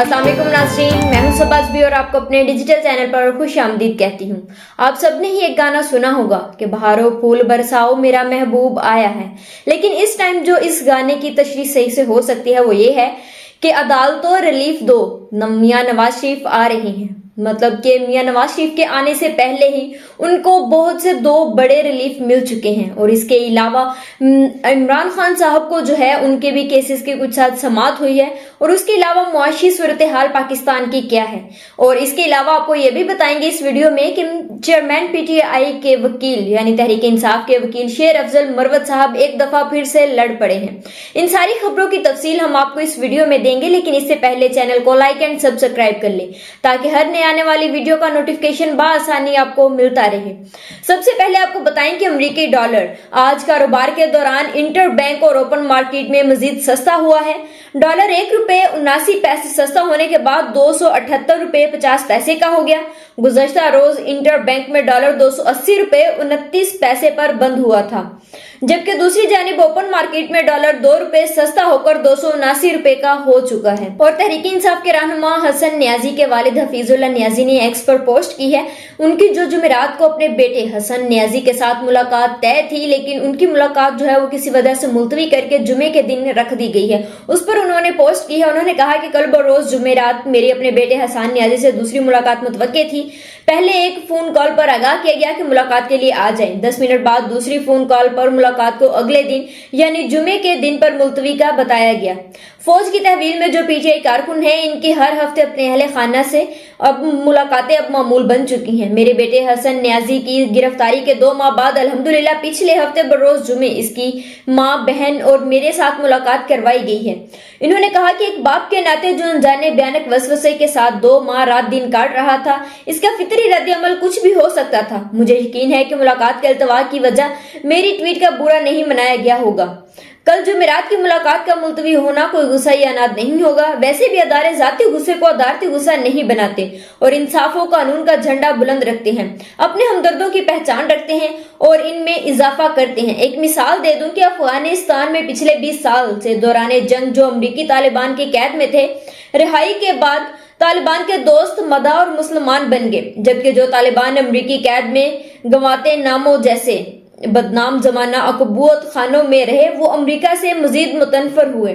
अस्सलाम वालेकुम नाज़रीन, मैं हूं शहबाज भी और आपको अपने डिजिटल चैनल पर खुश आमदीद कहती हूं। आप सबने ही एक गाना सुना होगा कि बहारों फूल बरसाओ मेरा महबूब आया है। लेकिन इस टाइम जो इस गाने की तशरीह सही से हो सकती है वो ये है कि अदालतों रिलीफ दो, मियां नवाज शरीफ आ रहे हैं। मतलब कि मियां नवाज शरीफ के आने से पहले ही उनको बहुत से दो बड़े रिलीफ मिल चुके हैं और इसके अलावा इमरान खान साहब को जो है उनके भी केसेस के कुछ साथ समाअत हुई है और उसके अलावा मुआशी सूरत हाल पाकिस्तान की क्या है। और इसके अलावा आपको ये भी बताएंगे इस वीडियो में कि चेयरमैन पीटीआई के वकील यानी तहरीक इंसाफ के वकील शेर अफजल मरवत साहब एक दफा फिर से लड़ पड़े हैं। इन सारी खबरों की तफसील हम आपको इस वीडियो में देंगे, लेकिन इससे पहले चैनल को लाइक एंड सब्सक्राइब कर ले ताकि हर नए आने वाली वीडियो का नोटिफिकेशन बआसानी आपको मिलता रहे। सबसे पहले आपको बताएं कि अमेरिकी डॉलर आज कारोबार के दौरान इंटर बैंक और ओपन मार्केट में मजीद सस्ता हुआ है। डॉलर ₹1.79 सस्ता होने के बाद ₹278.50 का हो गया। गुज़श्ता रोज इंटर बैंक में डॉलर ₹280.29 पर बंद हुआ था, जबकि दूसरी जानिब ओपन मार्केट में डॉलर ₹2 सस्ता होकर ₹279 का हो चुका है। और तहरीक इंसाफ के रहनुमा हसन न्याजी के वालिद हफीजुल्लाह न्याजी ने एक्स पर पोस्ट की है। उनकी जो जुमेरात को अपने बेटे हसन न्याजी के साथ मुलाकात तय थी, लेकिन उनकी मुलाकात जो है वो किसी वजह से मुलतवी करके जुमे के दिन रख दी गई है। उस पर उन्होंने पोस्ट की है। उन्होंने कहा कि कल बरोज जुमेरात मेरी अपने बेटे हसन न्याजी से दूसरी मुलाकात मुतवक्के थी। पहले एक फोन कॉल पर आगाह किया गया कि मुलाकात के लिए आ जाएं। 10 मिनट बाद दूसरी फोन कॉल पर मुलाकात को अगले दिन यानी जुमे के दिन पर मुलतवी का बताया गया। फौज की तहवील में जो पीटीआई कारकुन है, इनकी हर हफ्ते अपने अहले खाना से अब मुलाकातें अब मामूल बन चुकी हैं। मेरे बेटे हसन न्याजी की गिरफ्तारी के 2 माह बाद अल्हम्दुलिल्लाह पिछले हफ्ते बरोज जुमे इसकी माँ, बहन और मेरे साथ मुलाकात करवाई गई है। इन्होंने कहा कि एक बाप के नाते जो अनजाने भयानक वसवसे के साथ 2 माह रात दिन काट रहा था, इसका फितरी रद्द-ए-अमल कुछ भी हो सकता था। मुझे यकीन है कि मुलाकात के अल्तवा की वजह मेरी ट्वीट का बुरा नहीं मनाया गया होगा। कल जुमेरात की मुलाकात का मुलतवी होना कोई गुस्सा या अनाद नहीं होगा। वैसे भी अदारे जाती गुस्से को अदारती गुस्सा नहीं बनाते और इंसाफ व कानून का झंडा बुलंद रखते हैं, अपने हमदर्दों की पहचान रखते हैं और इनमें इजाफा करते हैं। एक मिसाल दे दूं कि अफगानिस्तान में पिछले 20 साल से दौरान जंग जो अमरीकी तालिबान की कैद में थे, रिहाई के बाद तालिबान के दोस्त मदा और मुसलमान बन गए, जबकि जो तालिबान अमरीकी कैद में गंवाते नामों जैसे बदनाम जमाना अकबूत खानों में रहे, वो अमेरिका से मजीद मुतनफर हुए।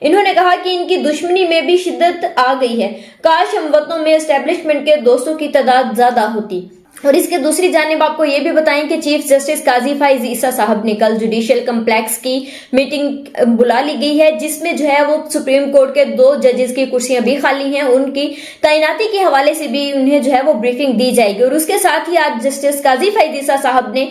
इन्होंने कहा कि इनकी दुश्मनी में भी शिद्दत आ गई है। काश हम वतनों में एस्टेब्लिशमेंट के दोस्तों की तादाद ज्यादा होती। और इसके दूसरी जानिब आपको ये भी बताएं कि चीफ जस्टिस काजी फैज ईसा साहब ने कल जुडिशियल कम्प्लेक्स की मीटिंग बुला ली गई है, जिसमें जो है वो सुप्रीम कोर्ट के 2 जजेस की कुर्सियां भी खाली हैं। उनकी तैनाती के हवाले से भी उन्हें जो है वो ब्रीफिंग दी जाएगी। और उसके साथ ही आज जस्टिस काजी फैज ईसा साहब ने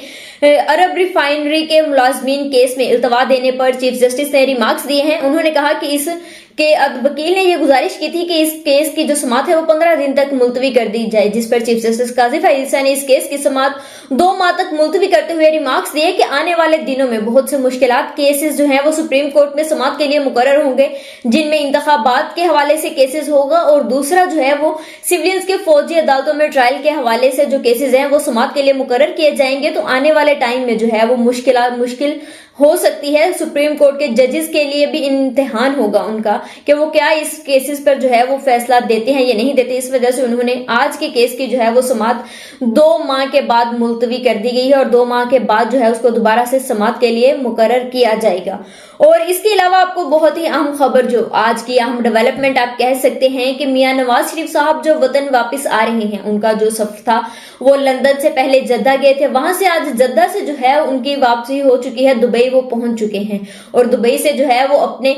अरब रिफाइनरी के मुलाजमीन केस में इल्तवा देने पर चीफ जस्टिस ने रिमार्क्स दिए हैं। उन्होंने कहा कि इस के वकील ने यह गुजारिश की थी कि इस केस की जो समाअत है वो 15 दिन तक मुलतवी कर दी जाए, जिस पर चीफ जस्टिस काजी फैज ईसा ने इस केस की समाअत 2 माह तक मुलतवी करते हुए रिमार्क्स दिए कि आने वाले दिनों में बहुत से मुश्किलात केसेस जो हैं वो सुप्रीम कोर्ट में समाअत के लिए मुकर्रर होंगे, जिनमें इंतखाबात के हवाले से केसेस होगा और दूसरा जो है वो सिविलियंस के फौजी अदालतों में ट्रायल के हवाले से जो केसेस हैं वो समाअत के लिए मुकर्रर किए जाएंगे। तो आने वाले टाइम में जो है वो मुश्किल हो सकती है। सुप्रीम कोर्ट के जजेस के लिए भी इम्तिहान होगा उनका कि वो क्या इस केसेस पर जो है वो फैसला देते हैं या नहीं देते। इस वजह से उन्होंने आज के केस की जो है वो समाअत 2 माह के बाद मुलतवी कर दी गई है और 2 माह के बाद जो है उसको दोबारा से समाअत के लिए मुकर्रर किया जाएगा। और इसके अलावा आपको बहुत ही अहम खबर, जो आज की अहम डेवलपमेंट आप कह सकते हैं कि मियां नवाज शरीफ साहब जो वतन वापस आ रहे हैं, उनका जो सफर था वो लंदन से पहले जद्दा गए थे, वहां से आज जद्दा से जो है उनकी वापसी हो चुकी है, दुबई वो पहुंच चुके हैं। और दुबई से जो है वो अपने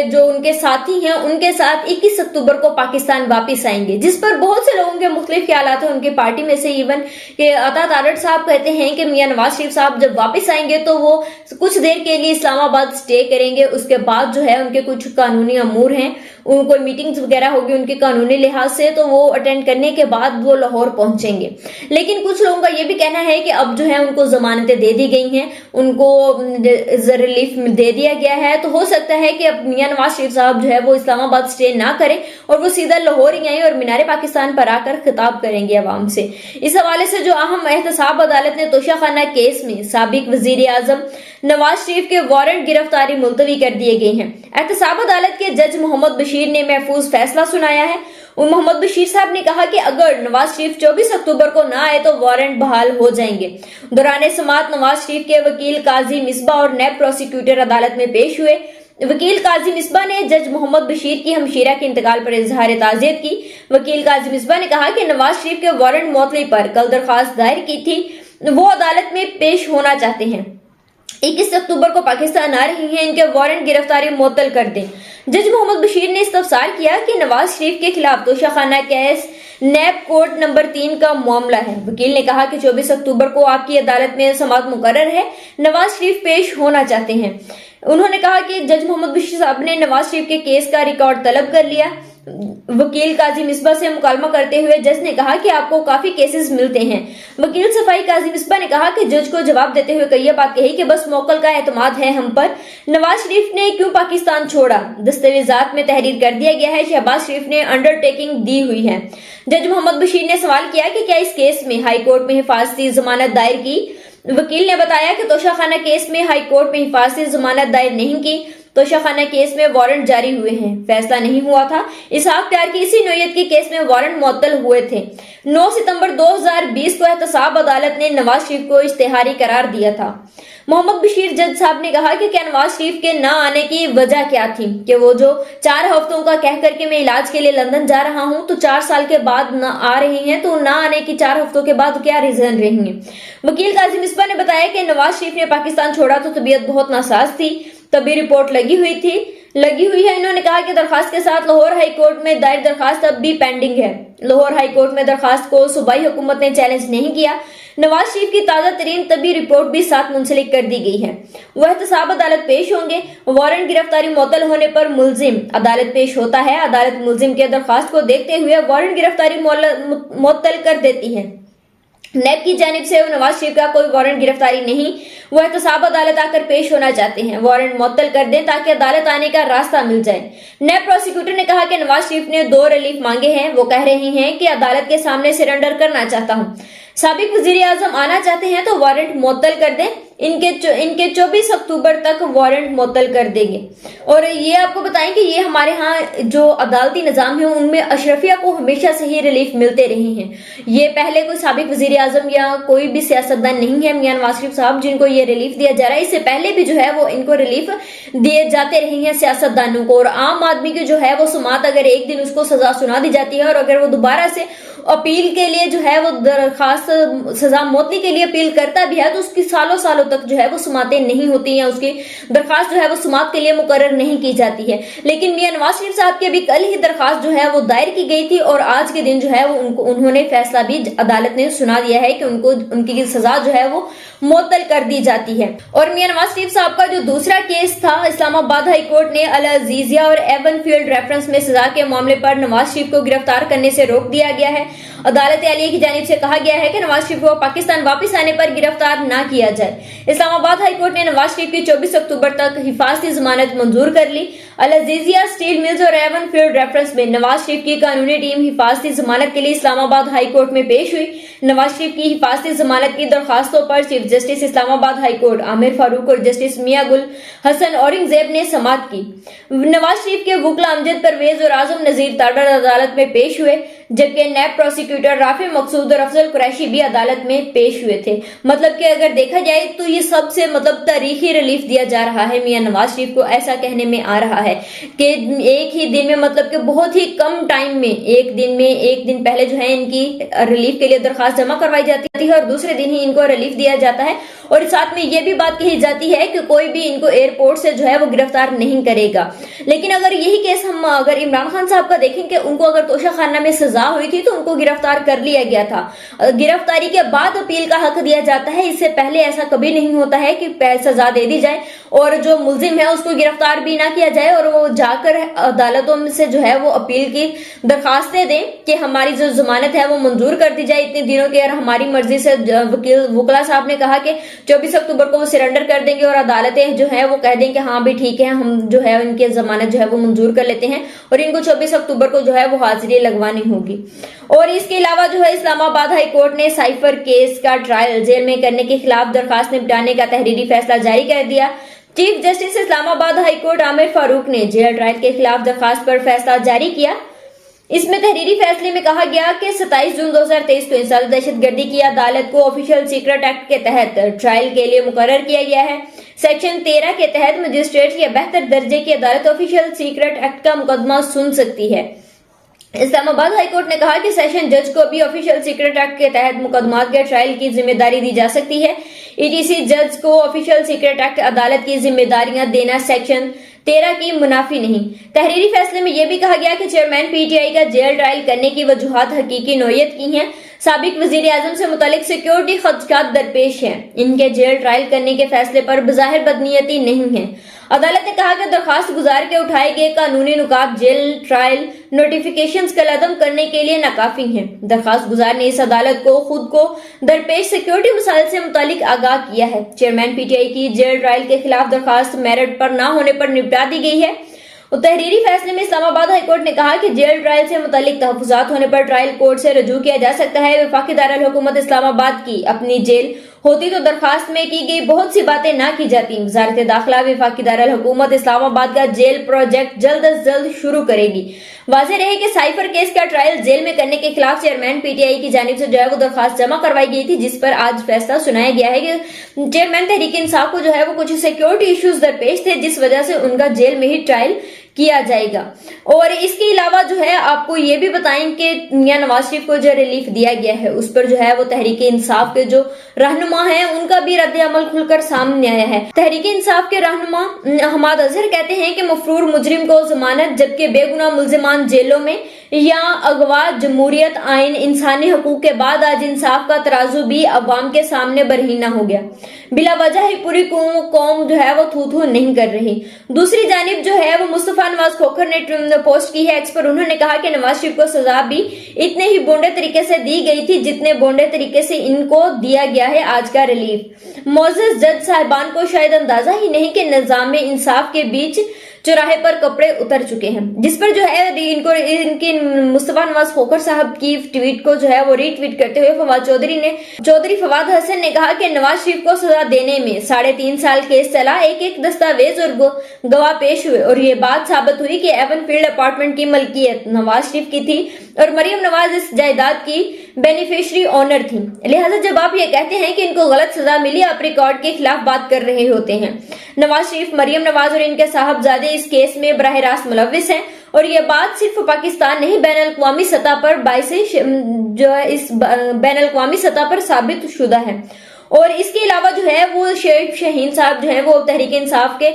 जो उनके साथी हैं उनके साथ 21 अक्टूबर को पाकिस्तान वापस आएंगे, जिस पर बहुत से लोगों के मुख्तलिफ ख्यालात हैं। उनकी पार्टी में से इवन के अता तारड़ साहब कहते हैं कि मियां नवाज शरीफ साहब जब वापस आएंगे तो वो कुछ देर के लिए इस्लामाबाद स्टे करेंगे, उसके बाद जो है उनके कुछ कानूनी अमूर हैं, उनको मीटिंग्स वगैरह होगी उनके कानूनी लिहाज से, तो वो अटेंड करने के बाद वो लाहौर पहुंचेंगे। लेकिन कुछ लोगों का ये भी कहना है कि अब जो है उनको जमानतें दे दी गई हैं, उनको रिलीफ दे दिया गया है, तो हो सकता है कि अब अब मियां नवाज शरीफ साहब जो है वो इस्लामाबाद स्टे ना करें और वो सीधा लाहौर ही आए और मीनार पाकिस्तान पर आकर खिताब करेंगे अवाम से। इस हवाले से जो अहम एहतसाब अदालत ने तोशाखाना केस में साबिक वजीर आजम नवाज शरीफ के वारंट गिरफ्तारी मुलतवी कर दिए गए हैं। एहतसाब अदालत के जज मोहम्मद बशीर ने महफूज फैसला सुनाया है। मोहम्मद बशीर साहब ने कहा कि अगर नवाज शरीफ 24 अक्टूबर को ना आए तो वारंट बहाल हो जाएंगे। दौरान समाअत नवाज शरीफ के वकील काजी मिसबा और नैब प्रोसिक्यूटर अदालत में पेश हुए। वकील काजी मिसबा ने जज मोहम्मद बशीर की हमशीरा के इंतकाल पर इजहार ताज़ियत की। वकील काजी मिसबा ने कहा कि नवाज शरीफ के वारंट मुअत्तली पर कल दरखास्त दायर की थी, वो अदालत में पेश होना चाहते हैं। 21 अक्टूबर को पाकिस्तान आ रही हैं, इनके वारंट गिरफ्तारी मुअत्तल कर दें। जज मोहम्मद बशीर ने इस्तफसार किया कि नवाज शरीफ के खिलाफ तोशाखाना केस नैब कोर्ट नंबर 3 का मामला है। वकील ने कहा कि 24 अक्टूबर को आपकी अदालत में समाअत मुकर्रर है, नवाज शरीफ पेश होना चाहते हैं। उन्होंने कहा कि जज मोहम्मद बशीर साहब ने नवाज शरीफ के केस का रिकॉर्ड तलब कर लिया। वकील काजी मिसबा से मुकालमा करते हुए जज ने कहा कि आपको काफी केसेस मिलते हैं। वकील सफाई काजी मिसबा ने कहा कि जज को जवाब देते हुए कई बात कही कि बस मौकल का एतमाद है हम पर। नवाज शरीफ ने क्यों पाकिस्तान छोड़ा, दस्तावेजात में तहरीर कर दिया गया है, शहबाज शरीफ ने अंडरटेकिंग दी हुई है। जज मोहम्मद बशीर ने सवाल किया कि क्या इस केस में हाई कोर्ट में हिफाजती जमानत दायर की। वकील ने बताया कि तोशाखाना केस में हाई कोर्ट में हिफाजती जमानत दायर नहीं की, तोशाखाना केस में वारंट जारी हुए हैं, फैसला नहीं हुआ था। इसहाक प्यार की इसी नोयत के केस में वारंट मुअत्तल हुए थे। 9 सितंबर 2020 को एहतसाब अदालत ने नवाज शरीफ को इश्तेहारी करार दिया था। मोहम्मद बशीर जज साहब ने कहा कि क्या नवाज शरीफ के न आने की वजह क्या थी, कि वो जो 4 हफ्तों का कह करके मैं इलाज के लिए लंदन जा रहा हूं तो 4 साल के बाद न आ रही हैं, तो न आने की 4 हफ्तों के बाद क्या रीजन रही है। वकील काजी मिसबा ने बताया कि नवाज शरीफ ने पाकिस्तान छोड़ा तो तबीयत बहुत नासाज थी, तभी रिपोर्ट लगी हुई है। इन्होंने कहा कि दरखास्त के साथ लाहौर हाई कोर्ट में दायर दरखास्त अब भी पेंडिंग है। लाहौर हाई कोर्ट में दरखास्त को सूबाई हुकूमत ने चैलेंज नहीं किया। नवाज शरीफ की ताजा तरीन तबी रिपोर्ट भी साथ मुंसलिक कर दी गई है। वह एहतसाब अदालत पेश होंगे। वारंट गिरफ्तारी मुअत्तल होने पर मुलजिम अदालत पेश होता है। अदालत मुलजिम के दरखास्त को देखते हुए वारंट गिरफ्तारी मुअत्तल कर देती है। नैब की जानिब से नवाज शरीफ का कोई वारंट गिरफ्तारी नहीं, वो एहतसाब अदालत आकर पेश होना चाहते हैं। वारंट मुअत्तल कर दें ताकि अदालत आने का रास्ता मिल जाए। नैब प्रोसिक्यूटर ने कहा कि नवाज शरीफ ने 2 रिलीफ मांगे हैं। वो कह रही हैं कि अदालत के सामने सरेंडर करना चाहता हूं। साबिक वजीर आजम आना चाहते हैं तो वारंट मुअत्तल कर दें। इनके 24 अक्टूबर तक वारंट मुअत्तल कर देंगे। और ये आपको बताएं कि ये हमारे यहाँ जो अदालती निजाम है उनमें अशरफिया को हमेशा से ही रिलीफ मिलते रहे हैं। ये पहले कोई साबिक वजीर आजम या कोई भी सियासतदान नहीं है मियां नवाज शरीफ साहब जिनको ये रिलीफ दिया जा रहा है। इससे पहले भी जो है वो इनको रिलीफ दिए जाते रहे हैं सियासतदानों को। और आम आदमी की जो है वो समात अगर एक दिन उसको सजा सुना दी जाती है और अगर वो दोबारा से अपील के लिए जो है वो दरखास्त सजा मौतली के लिए अपील करता भी है तो उसकी सालों सालों तक जो है वो सुमातें नहीं होती या उसकी दरखास्त जो है वो सुमात के लिए मुकर्रर नहीं की जाती है। लेकिन मियां नवाज शरीफ साहब की अभी कल ही दरखास्त जो है वो दायर की गई थी और आज के दिन जो है वो उन्होंने फैसला भी अदालत ने सुना दिया है कि उनकी सजा जो है वो मुअत्तल कर दी जाती है। और मियां नवाज शरीफ साहब का जो दूसरा केस था, इस्लामाबाद हाई कोर्ट ने अल अजीजिया और एवन फील्ड रेफरेंस में सजा के मामले पर नवाज शरीफ को गिरफ्तार करने से रोक दिया गया है। अदालत आलिया की जानिब से कहा गया है कि नवाज शरीफ को पाकिस्तान वापस आने पर गिरफ्तार न किया जाए। इस्लामाबाद हाई कोर्ट ने नवाज शरीफ की 24 अक्टूबर तक हिफाजती जमानत मंजूर कर ली। अल अजीजिया, स्टील मिल्स और एवन फील्ड रेफरेंस में नवाज शरीफ की कानूनी टीम हिफाजती जमानत के लिए इस्लामाबाद हाई कोर्ट में पेश हुई। नवाज शरीफ की हिफाजती जमानत की दरखास्तों पर chief justice Islamabad high court Aamir Farooq और जस्टिस मियां गुल हसन औरंगजेब ने समाअत की। नवाज शरीफ के वकील अमजद परवेज और आजम नजीर ताडर अदालत में पेश हुए, जबकि नैब प्रोसिक्यूटर राफी मकसूद और अफजल कुरैशी भी अदालत में पेश हुए थे। मतलब कि अगर देखा जाए तो ये सबसे तारीखी रिलीफ दिया जा रहा है मियां नवाज शरीफ को। ऐसा कहने में आ रहा है कि एक ही दिन में कि बहुत ही कम टाइम में एक दिन पहले जो है इनकी रिलीफ के लिए दरखास्त जमा करवाई जाती है और दूसरे दिन ही इनको रिलीफ दिया जाता है। और साथ में ये भी बात कही जाती है कि कोई भी इनको एयरपोर्ट से जो है वो गिरफ्तार नहीं करेगा। लेकिन अगर यही केस हम अगर इमरान खान साहब का देखें कि उनको अगर तोशाखाना में सजा हुई थी तो उनको गिरफ्तार कर लिया गया था। गिरफ्तारी के बाद अपील का हक दिया जाता है, इससे पहले ऐसा कभी नहीं होता है कि सजा दे दी जाए। और जो मुलजिम है उसको गिरफ्तार भी ना किया जाए और वो जाकर अदालतों में से जो है वो अपील की दरखास्तें दें कि हमारी जो जमानत है वो मंजूर कर दी जाए इतने दिनों की, और हमारी मर्जी से वकीला साहब ने कहा कि 24 अक्टूबर को वो सरेंडर कर देंगे और अदालतें जो है वो कह दें कि हाँ भी ठीक है, हम जो है इनकी जमानत जो है वो मंजूर कर लेते हैं और इनको 24 अक्टूबर को जो है वो हाजिरी लगवानी होगी। और इसके अलावा जो है इस्लामाबाद हाई कोर्ट ने साइफर केस का ट्रायल जेल में करने के खिलाफ दरखास्त निपटाने का तहरीरी फैसला जारी कर दिया। Chief justice Islamabad high court Aamir Farooq ने जेल ट्रायल के खिलाफ दरखास्त पर फैसला जारी किया। इसमें तहरीरी फैसले में कहा गया कि 27 जून 2023 को इंसदाद दहशतगर्दी की अदालत को ऑफिशियल सीक्रेट एक्ट के तहत ट्रायल के लिए मुकर्रर किया गया है। सेक्शन 13 के तहत मजिस्ट्रेट या बेहतर दर्जे की अदालत ऑफिशियल सीक्रेट एक्ट का मुकदमा सुन सकती है। इस्लामाबाद हाईकोर्ट ने कहा कि सेशन जज को भी ऑफिशियल सीक्रेट एक्ट के तहत मुकदमात के ट्रायल की जिम्मेदारी दी जा सकती है। ईटीसी जज को ऑफिशियल सीक्रेट एक्ट अदालत की जिम्मेदारियां देना सेक्शन 13 की मुनाफी नहीं। तहरीरी फैसले में यह भी कहा गया कि चेयरमैन पीटीआई का जेल ट्रायल करने की वजूहात हकीकी नौयत की हैं। साबिक वजीर आजम से मुतालिक सिक्योरिटी खदशात दरपेश हैं। इनके जेल ट्रायल करने के फैसले पर बज़ाहिर बदनीयती नहीं है। अदालत ने कहा कि दरखास्त गुजार के उठाए गए कानूनी नुकात जेल ट्रायल नोटिफिकेशंस का लदम करने के लिए नाकाफी हैं। दरखास्त गुजार ने इस अदालत को खुद को दरपेश सिक्योरिटी मसाइल से मुतालिक आगाह किया है। चेयरमैन पीटीआई की जेल ट्रायल के खिलाफ दरखास्त मेरिट पर न होने पर निपटा दी गई है। तहरीरी फैसले में इस्लामाबाद हाईकोर्ट ने कहा कि जेल ट्रायल से मुतालिक तहफुजात होने पर ट्रायल कोर्ट से रजू किया जा सकता है। वफाकी दारुल हुकूमत इस्लामाबाद की अपनी जेल होती तो दरखास्त में की गई बहुत सी बातें ना की जाती। वजारत दाखिला वफाकी दारुल हुकूमत इस्लामाबाद का जेल प्रोजेक्ट जल्द अज जल्द शुरू करेगी। वाज़ेह रहे कि साइफर केस का ट्रायल जेल में करने के खिलाफ चेयरमैन पीटीआई की जानिब से जो है वो दरखास्त जमा करवाई गई थी, जिस पर आज फैसला सुनाया गया है कि चेयरमैन तहरीक इंसाफ को जो है वो कुछ सिक्योरिटी इश्यूज दरपेश थे, जिस वजह से उनका जेल में ही ट्रायल किया जाएगा। और इसके अलावा जो है आपको ये भी बताएं कि मियां नवाज शरीफ को जो रिलीफ दिया गया है उस पर जो है वो तहरीक इंसाफ के जो रहनुमा हैं उनका भी रद्द अमल खुलकर सामने आया है। तहरीक इंसाफ के रहनुमा हमाद अजहर कहते हैं कि मफरूर मुजरिम को जमानत जबकि बेगुनाह मुल्जिमान जेलों में या अगवा जमहूरियत आइन इंसानी हकूक के बाद आज इंसाफ का तराजू भी अवाम के सामने बरहीना हो गया। बिला वजह ही पूरी कौम जो है वो थू थू नहीं कर रही। दूसरी जानिब जो है वो मुस्तफा नवाज खोखर ने पोस्ट की है एक्स पर। उन्होंने कहा कि नवाज शरीफ को सजा भी इतने ही बोंडे तरीके से दी गई थी जितने बोंडे तरीके से इनको दिया गया है आज का रिलीफ। मोअज़्ज़ज़ जज साहिबान को शायद अंदाजा ही नहीं कि निजाम इंसाफ के बीच चौराहे पर कपड़े उतर चुके हैं, जिस पर जो है इनकी मुस्तफा नवाज खोखर साहब की ट्वीट को जो है वो रीट्वीट करते हुए चौधरी फवाद हसन ने कहा कि नवाज शरीफ को सजा देने में 3.5 साल केस चला, एक दस्तावेज और गवाह पेश हुए और ये बात साबित हुई कि एवन फील्ड अपार्टमेंट की मलकियत नवाज शरीफ की थी और मरियम नवाज इस जायदाद की बेनिफिशियरी ऑनर थी। लिहाजा जब आप ये कहते हैं कि इनको गलत सजा मिली, आप रिकॉर्ड के खिलाफ बात कर रहे होते हैं। नवाज शरीफ, मरियम नवाज और इनके साहबजादे इस केस में बराह रास्त मुलव्विस हैं और ये बात सिर्फ पाकिस्तान नहीं बैनुल-अक़वामी सतह पर साबित शुदा है। और इसके अलावा जो है वो शेख शहीन साहब जो है वो तहरीक इंसाफ के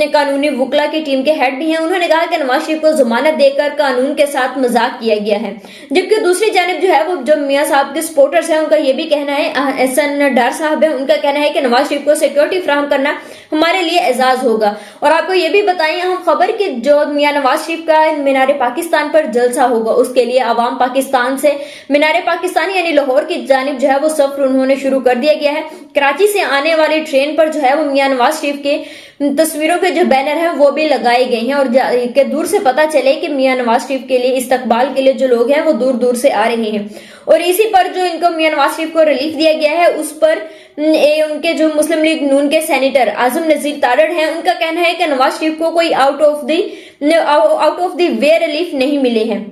कानूनी वकला की टीम के हेड भी हैं। उन्होंने कहा कि नवाज शरीफ को जमानत देकर कानून के साथ मजाक किया गया है, जबकि दूसरी जानिब जो है वो जो मियां साहब के सपोर्टर्स हैं उनका ये भी कहना है, एहसन डार साहब है, उनका कहना है कि नवाज शरीफ को सिक्योरिटी फराहम करना हमारे लिए एजाज होगा। और आपको ये भी बताएं हम खबर कि जो मियां नवाज शरीफ का मीनार पाकिस्तान पर जलसा होगा उसके लिए अवाम पाकिस्तान से मीनार पाकिस्तान यानी लाहौर की जानिब जो है वो सफर उन्होंने शुरू कर दिया गया है। कराची से आने वाली ट्रेन पर जो है वो मियां नवाज शरीफ के तस्वीरों के जो बैनर हैं वो भी लगाए गए हैं और के दूर से पता चले कि मियां नवाज शरीफ के लिए इस्तकबाल के लिए जो लोग हैं वो दूर दूर से आ रहे हैं। और इसी पर जो इनको मियां नवाज शरीफ को रिलीफ दिया गया है उस पर उनके जो मुस्लिम लीग नून के सेनेटर आजम नजीर तारड़ हैं, उनका कहना है कि नवाज शरीफ को कोई out of the way relief नहीं मिले हैं।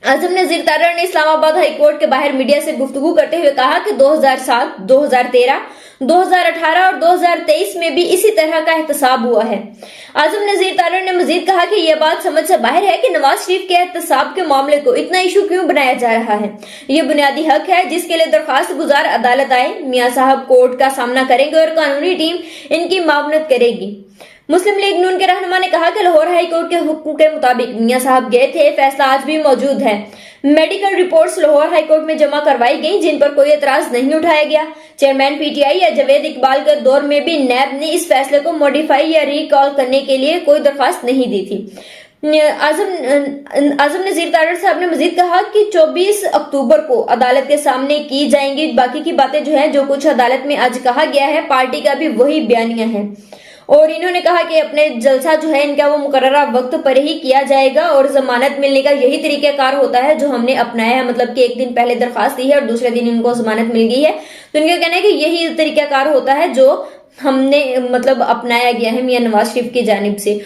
आजम नजीर तारड़ ने इस्लामाबाद हाई कोर्ट के बाहर मीडिया से गुफ्तगू करते हुए कहा कि 2007, 2013, 2018 और 2023 में भी इसी तरह का एहतसाब हुआ है। आजम नजीर तारड़ ने मजीद कहा कि यह बात समझ से बाहर है कि नवाज शरीफ के एहतसाब के मामले को इतना इशू क्यों बनाया जा रहा है। यह बुनियादी हक है जिसके लिए दरखास्त गुजार अदालत आए, मियां साहब कोर्ट का सामना करेंगे और कानूनी टीम इनकी मावनत करेगी। मुस्लिम लीग नून के रहनुमा ने कहा कि लाहौर हाई कोर्ट के हुक्म के मुताबिक मियां साहब गए थे, फैसला आज भी मौजूद है। Medical reports Lahore high court में जमा करवाई गई, जिन पर कोई एतराज नहीं उठाया गया। चेयरमैन पीटीआई या जावेद इकबाल के दौर में भी नैब ने इस फैसले को मॉडिफाई या रिकॉल करने के लिए कोई दरखास्त नहीं दी थी। आजम नजीर तारड़ साहब ने मजीद कहा कि 24 अक्टूबर को अदालत के सामने की जाएंगी बाकी की बातें जो है, जो कुछ अदालत में आज कहा गया है, पार्टी का भी वही बयानिया है। और इन्होंने कहा कि अपने जलसा जो है इनका वो मुकर्ररा वक्त पर ही किया जाएगा और जमानत मिलने का यही तरीकाकार होता है जो हमने अपनाया है। मतलब कि एक दिन पहले दरखास्त दी है और दूसरे दिन इनको जमानत मिल गई है, तो इनका कहना है कि यही तरीकाकार होता है जो हमने मतलब अपनाया गया है मियां नवाज शरीफ की जानिब से।